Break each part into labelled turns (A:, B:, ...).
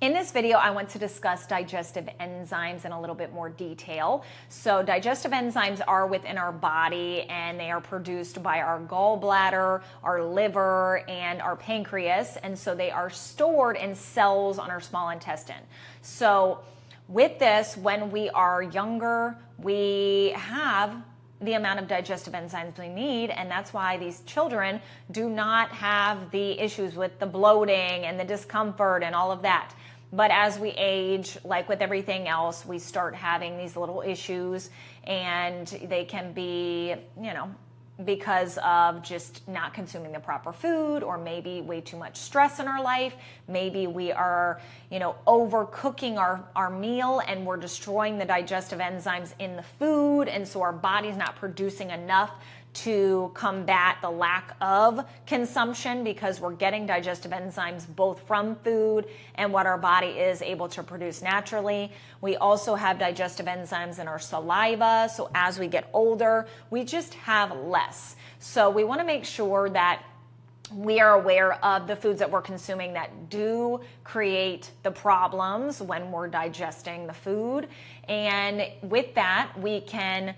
A: In this video, I want to discuss digestive enzymes in a little bit more detail. So digestive enzymes are within our body and they are produced by our gallbladder, our liver, and our pancreas. And so they are stored in cells on our small intestine. So with this, when we are younger, we have the amount of digestive enzymes we need, and that's why these children do not have the issues with the bloating and the discomfort and all of that. But as we age, like with everything else, we start having these little issues, and they can be, because of just not consuming the proper food, or maybe way too much stress in our life. Maybe we are, overcooking our meal and we're destroying the digestive enzymes in the food. And so our body's not producing enough to combat the lack of consumption, because we're getting digestive enzymes both from food and what our body is able to produce naturally. We also have digestive enzymes in our saliva. So as we get older, we just have less. So we want to make sure that we are aware of the foods that we're consuming that do create the problems when we're digesting the food. And with that, we can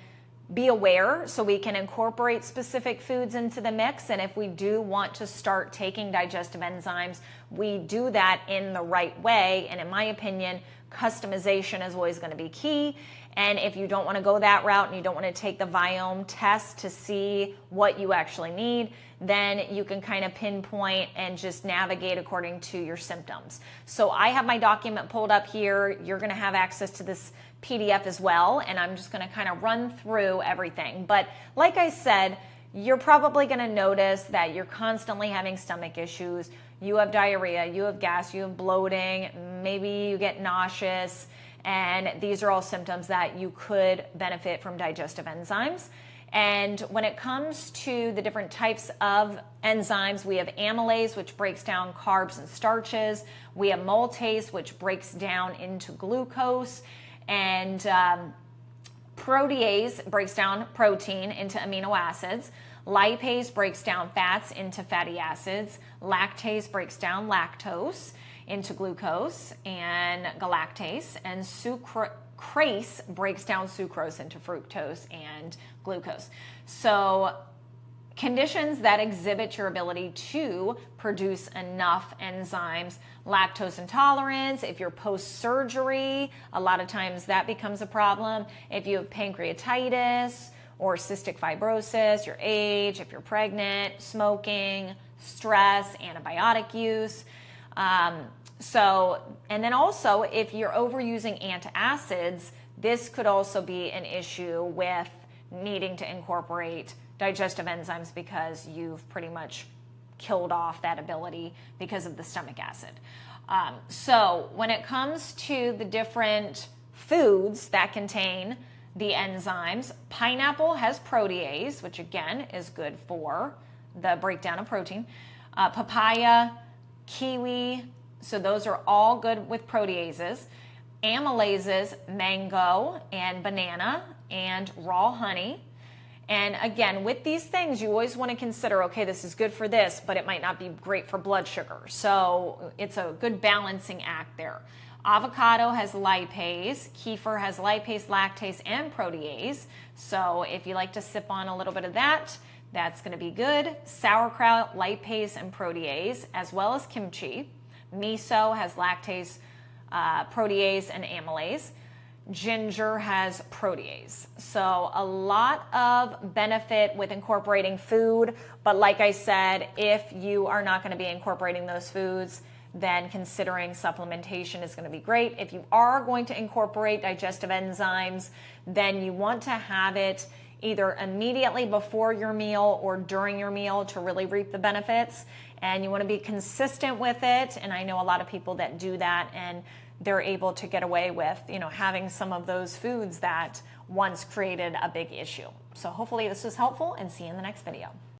A: be aware so we can incorporate specific foods into the mix. And if we do want to start taking digestive enzymes, we do that in the right way. And in my opinion, customization is always going to be key. And if you don't want to go that route and you don't want to take the Viome test to see what you actually need, then you can kind of pinpoint and just navigate according to your symptoms. So I have my document pulled up here. You're going to have access to this PDF as well, and I'm just going to kind of run through everything. But like I said, you're probably going to notice that you're constantly having stomach issues. You have diarrhea, you have gas, you have bloating, maybe you get nauseous, and these are all symptoms that you could benefit from digestive enzymes. And when it comes to the different types of enzymes, we have amylase, which breaks down carbs and starches. We have maltase, which breaks down into glucose. And protease breaks down protein into amino acids. Lipase breaks down fats into fatty acids. Lactase breaks down lactose into glucose and galactase. And sucrase breaks down sucrose into fructose and glucose. So conditions that exhibit your ability to produce enough enzymes: lactose intolerance. If you're post-surgery, a lot of times that becomes a problem. If you have pancreatitis or cystic fibrosis, your age, if you're pregnant, smoking, stress, antibiotic use. And then also if you're overusing antacids, this could also be an issue with needing to incorporate digestive enzymes, because you've pretty much killed off that ability because of the stomach acid. So when it comes to the different foods that contain the enzymes, pineapple has protease, which again is good for the breakdown of protein. Papaya, kiwi, so those are all good with proteases. Amylases, mango and banana and raw honey. And again, with these things, you always want to consider, okay, this is good for this, but it might not be great for blood sugar. So it's a good balancing act there. Avocado has lipase. Kefir has lipase, lactase, and protease. So if you like to sip on a little bit of that, that's going to be good. Sauerkraut, lipase, and protease, as well as kimchi. Miso has lactase, protease, and amylase. Ginger has protease. So a lot of benefit with incorporating food, but like I said, if you are not going to be incorporating those foods, then considering supplementation is going to be great. If you are going to incorporate digestive enzymes, then you want to have it either immediately before your meal or during your meal to really reap the benefits. And you want to be consistent with it. And I know a lot of people that do that, and they're able to get away with, having some of those foods that once created a big issue. So hopefully this was helpful, and see you in the next video.